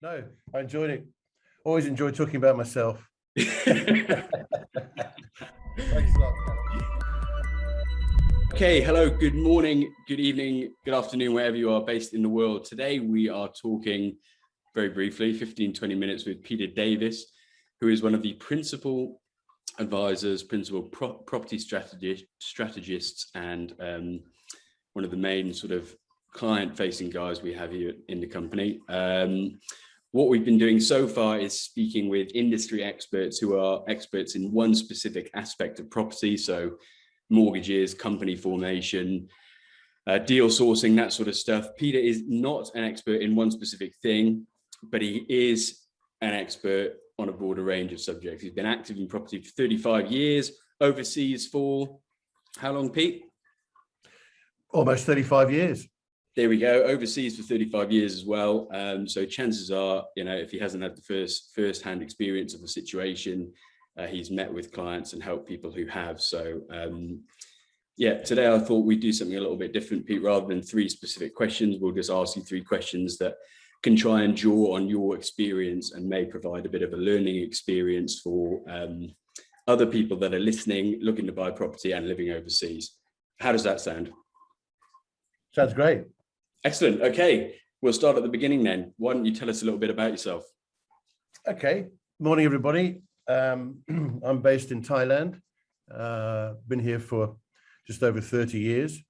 No, I enjoyed it. Always enjoy talking about myself. Thanks a lot. Okay, hello, good morning, good evening, good afternoon, wherever you are based in the world. Today we are talking very briefly, 15-20 minutes with Peter Davies, who is one of the principal advisors, principal property strategists, and one of the main sort of client-facing guys we have here in the company. What we've been doing so far is speaking with industry experts who are experts in one specific aspect of property, so mortgages, company formation, deal sourcing, that sort of stuff. Peter is not an expert in one specific thing, but he is an expert on a broader range of subjects. He's been active in property for 35 years, overseas for how long, Pete? Almost 35 years. There we go, overseas for 35 years as well. So chances are, you know, if he hasn't had the first-hand experience of the situation, he's met with clients and helped people who have. So yeah, today I thought we'd do something a little bit different, Pete. Rather than 3 specific questions, we'll just ask you 3 questions that can try and draw on your experience and may provide a bit of a learning experience for other people that are listening, looking to buy property and living overseas. How does that sound? Sounds great. Excellent. Okay, we'll start at the beginning then. Why don't you tell us a little bit about yourself? Okay. Morning, everybody. I'm based in Thailand. Been here for just over 30 years.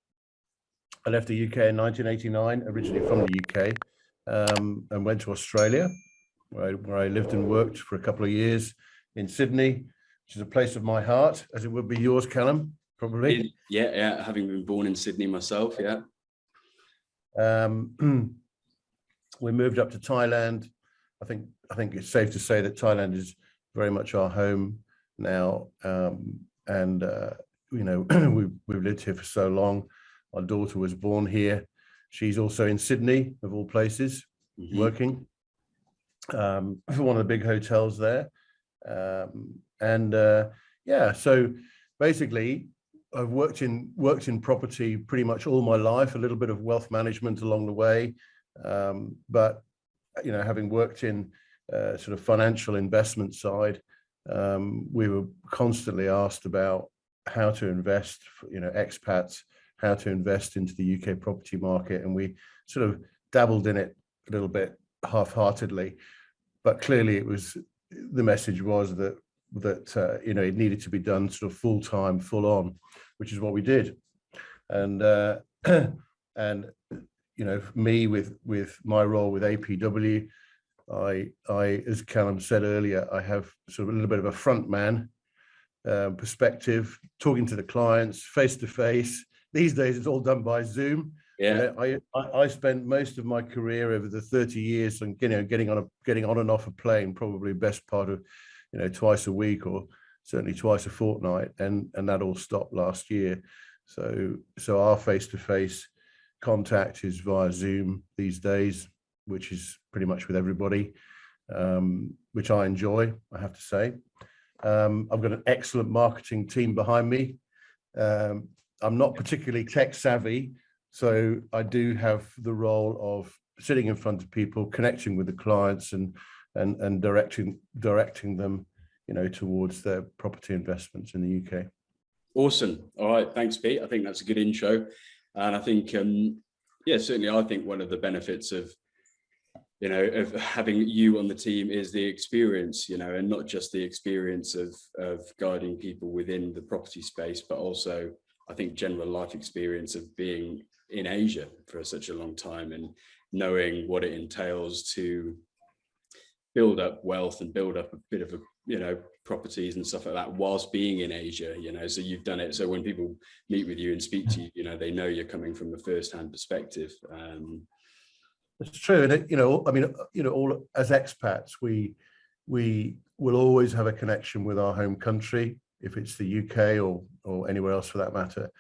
I left the UK in 1989, originally from the UK, and went to Australia, where I lived and worked for a couple of years in Sydney, which is a place of my heart, as it would be yours, Callum, probably. Yeah, having been born in Sydney myself, yeah. We moved up to Thailand. I think it's safe to say that Thailand is very much our home now, and you know, we've lived here for so long. Our daughter was born here. She's also in Sydney, of all places, working for one of the big hotels there. Yeah, so basically, I've worked in property pretty much all my life, a little bit of wealth management along the way. But, you know, having worked in sort of financial investment side, we were constantly asked about how to invest, you know, expats, how to invest into the UK property market. And we sort of dabbled in it a little bit half-heartedly, but clearly the message was that you know, it needed to be done sort of full-time, full-on, which is what we did. And and you know, me with my role with APW, I as Callum said earlier, I have sort of a little bit of a front man perspective, talking to the clients face to face. These days it's all done by Zoom. Yeah. I spent most of my career over the 30 years and, you know, getting on and off a plane, probably best part of, you know, twice a week or certainly twice a fortnight, and that all stopped last year. So our face-to-face contact is via Zoom these days, which is pretty much with everybody, which I enjoy, I have to say. I've got an excellent marketing team behind me. I'm not particularly tech savvy, so I do have the role of sitting in front of people, connecting with the clients and directing them, you know, towards their property investments in the UK. Awesome. All right, thanks, Pete. I think that's a good intro, and I think yeah, certainly I think one of the benefits of, you know, of having you on the team is the experience, you know, and not just the experience of guiding people within the property space, but also I think general life experience of being in Asia for such a long time and knowing what it entails to build up wealth and build up a bit of a, you know, properties and stuff like that whilst being in Asia, you know. So you've done it, so when people meet with you and speak to you, you know, they know you're coming from a first-hand perspective. It's true. And you know, I mean, you know, all as expats, we will always have a connection with our home country, if it's the UK or anywhere else for that matter.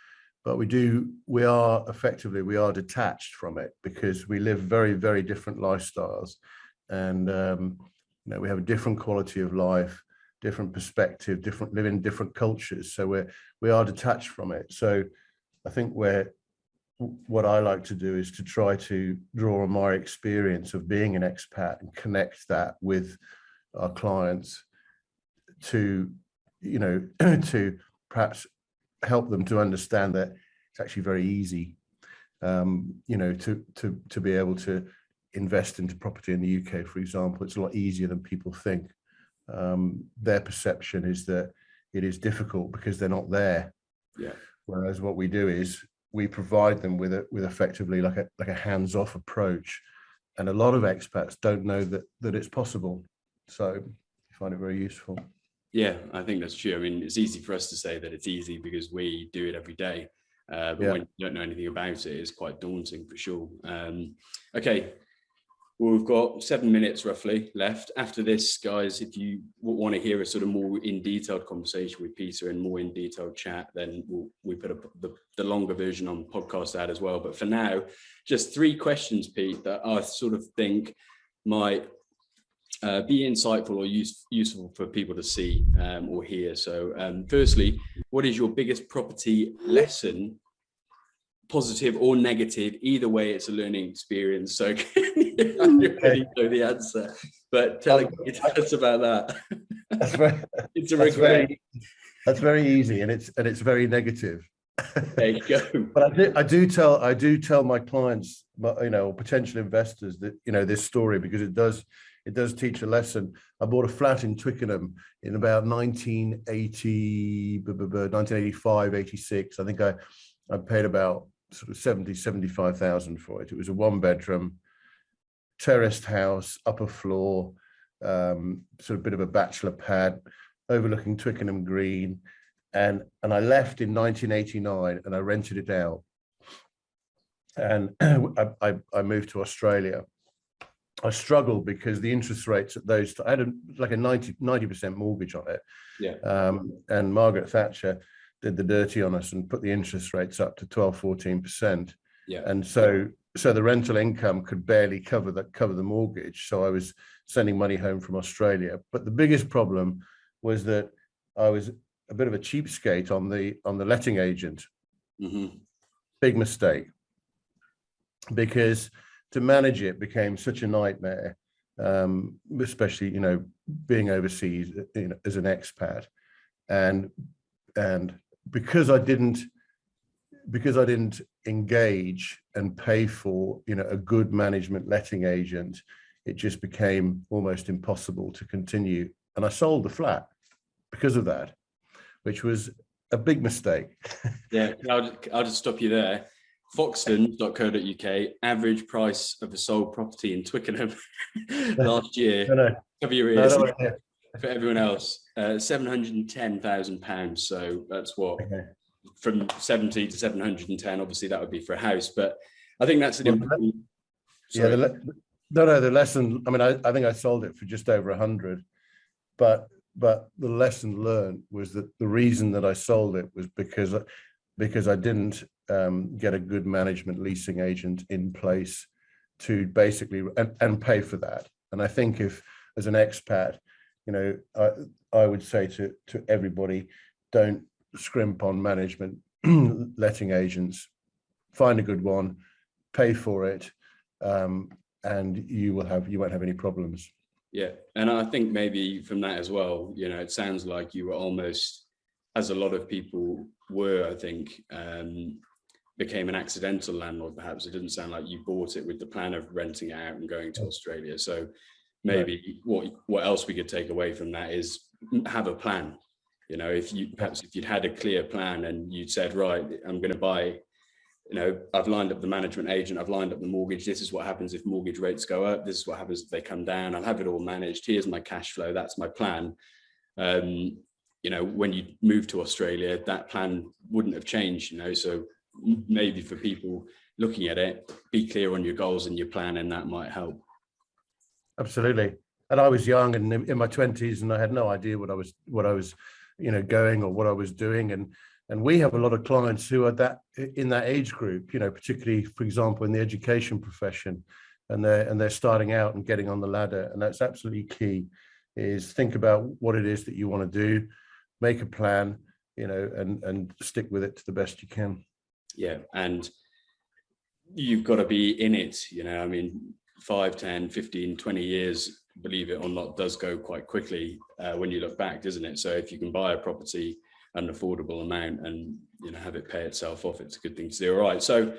But we are detached from it because we live very, very different lifestyles. And you know, we have a different quality of life, different perspective, live in different cultures. So we are detached from it. So I think where what I like to do is to try to draw on my experience of being an expat and connect that with our clients to, to perhaps help them to understand that it's actually very easy, to be able to invest into property in the UK, for example. It's a lot easier than people think. Their perception is that it is difficult because they're not there. Yeah. Whereas what we do is we provide them with effectively like a hands-off approach, and a lot of expats don't know that it's possible. So I find it very useful. Yeah, I think that's true. I mean, it's easy for us to say that it's easy because we do it every day. But when you don't know anything about it, it's quite daunting for sure. Okay, well, we've got 7 minutes roughly left. After this, guys, if you want to hear a sort of more in detailed conversation with Peter and more in detailed chat, then we put up the longer version on podcast ad as well. But for now, just 3 questions, Pete, that I sort of think might be insightful or useful for people to see or hear. So firstly, what is your biggest property lesson, positive or negative? Either way, it's a learning experience. So I already know the answer, but tell us about that. That's very, It's a regret. That's very easy, and it's very negative. There you go. But I do tell my clients, or potential investors, that this story, because it does teach a lesson. I bought a flat in Twickenham in about 1985, 86. I think I paid about sort of 75,000 for it. It was a 1-bedroom terraced house, upper floor, sort of bit of a bachelor pad, overlooking Twickenham Green. And I left in 1989 and I rented it out. And I moved to Australia. I struggled because the interest rates at those, I had like a 90% mortgage on it. Yeah. And Margaret Thatcher did the dirty on us and put the interest rates up to 12-14%. Yeah. And so the rental income could barely cover the mortgage. So I was sending money home from Australia. But the biggest problem was that I was a bit of a cheapskate on the letting agent. Mm-hmm. Big mistake, because to manage it became such a nightmare, especially being overseas as an expat, and because I didn't engage and pay for a good management letting agent, it just became almost impossible to continue. And I sold the flat because of that, which was a big mistake. Yeah, I'll just stop you there. Foxton.co.uk, average price of a sold property in Twickenham last year. Cover your ears. For everyone else, £710,000. So that's what, from 70 to 710. Obviously, that would be for a house, but I think that's an important. Sorry. Yeah, the lesson. I mean, I think I sold it for just over 100, but the lesson learned was that the reason that I sold it was because I didn't get a good management leasing agent in place to basically and pay for that. And I think if, as an expat, I would say to everybody, don't scrimp on management letting agents. Find a good one, pay for it, and you won't have any problems. Yeah, and I think maybe from that as well, it sounds like you were almost, as a lot of people were, I think, became an accidental landlord. Perhaps it didn't sound like you bought it with the plan of renting it out and going to Australia. So maybe what else we could take away from that is have a plan. If you'd had a clear plan and you'd said, right, I'm going to buy, I've lined up the management agent, I've lined up the mortgage. This is what happens if mortgage rates go up. This is what happens if they come down. I'll have it all managed. Here's my cash flow. That's my plan. When you move to Australia, that plan wouldn't have changed, so maybe for people looking at it, be clear on your goals and your plan, and that might help. Absolutely. And I was young and in my 20s, and I had no idea what I was going or what I was doing. And we have a lot of clients who are in that age group, particularly, for example, in the education profession, and they're starting out and getting on the ladder. And that's absolutely key, is think about what it is that you want to do, make a plan, and stick with it to the best you can. Yeah. And you've got to be in it, you know. I mean, 5, 10, 15, 20 years, believe it or not, does go quite quickly when you look back, doesn't it? So if you can buy a property at an affordable amount and, you know, have it pay itself off, it's a good thing to do. All right, so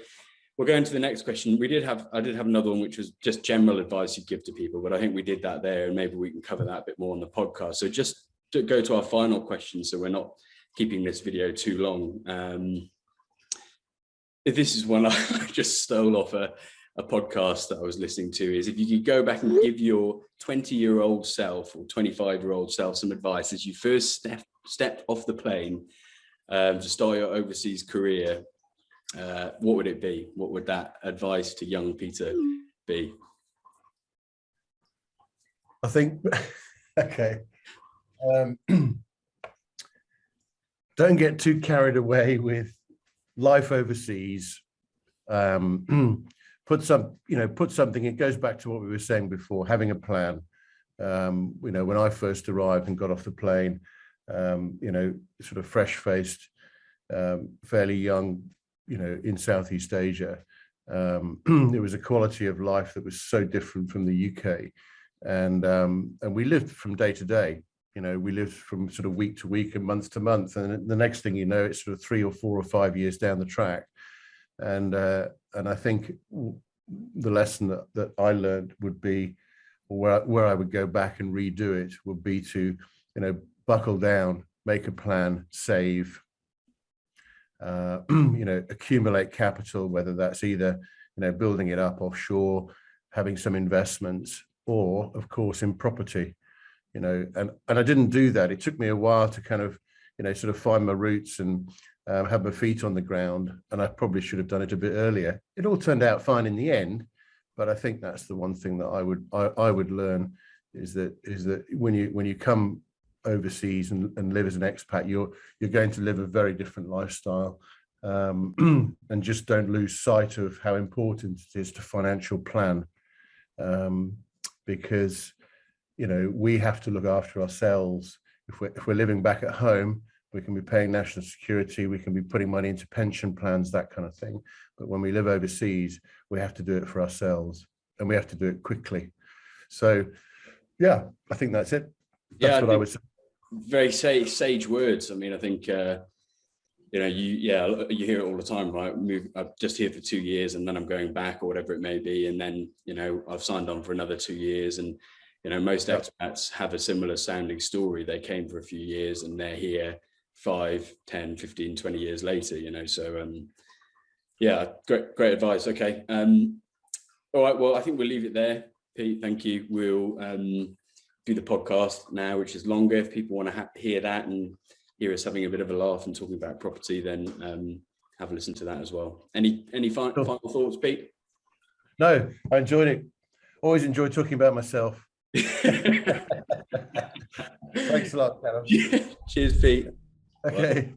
we're going to the next question. I did have another one, which was just general advice you give to people, but I think we did that there, and maybe we can cover that a bit more on the podcast. So just to go to our final question, so we're not keeping this video too long. This is one I just stole off a podcast that I was listening to, is if you could go back and give your 20-year-old self or 25-year-old self some advice as you first stepped off the plane to start your overseas career, what would it be? What would that advice to young Peter be? I think, okay. Don't get too carried away with life overseas. Put something, it goes back to what we were saying before, having a plan. You know, when I first arrived and got off the plane, you know, sort of fresh-faced, fairly young, you know, in Southeast Asia, it was a quality of life that was so different from the UK. And we lived from day to day. You know, we lived from sort of week to week and month to month, and the next thing you know, it's sort of 3 or 4 or 5 years down the track. And I think the lesson that I learned would be, where I would go back and redo it, would be to, you know, buckle down, make a plan, save, you know, accumulate capital, whether that's either, you know, building it up offshore, having some investments, or of course in property. You know, and I didn't do that. It took me a while to kind of, you know, sort of find my roots and have my feet on the ground. And I probably should have done it a bit earlier. It all turned out fine in the end, but I think that's the one thing that I would learn is that when you come overseas and live as an expat, you're going to live a very different lifestyle, and just don't lose sight of how important it is to financial plan, because, you know, we have to look after ourselves. If we're living back at home, we can be paying national security, we can be putting money into pension plans, that kind of thing. But when we live overseas, we have to do it for ourselves, and we have to do it quickly. So, yeah, I think that's it. That's what I would say. Very sage words. I mean, I think, you know, you hear it all the time, right? I'm just here for 2 years and then I'm going back, or whatever it may be. And then, you know, I've signed on for another 2 years. And, you know, most expats have a similar sounding story. They came for a few years and they're here 5, 10, 15, 20 years later, you know. So, yeah, great advice. Okay. All right. Well, I think we'll leave it there. Pete, thank you. We'll do the podcast now, which is longer. If people want to hear that and hear us having a bit of a laugh and talking about property, then have a listen to that as well. Any final thoughts, Pete? No, I enjoyed it. Always enjoy talking about myself. Thanks a lot, Callum. Cheers, Pete. Okay. Bye.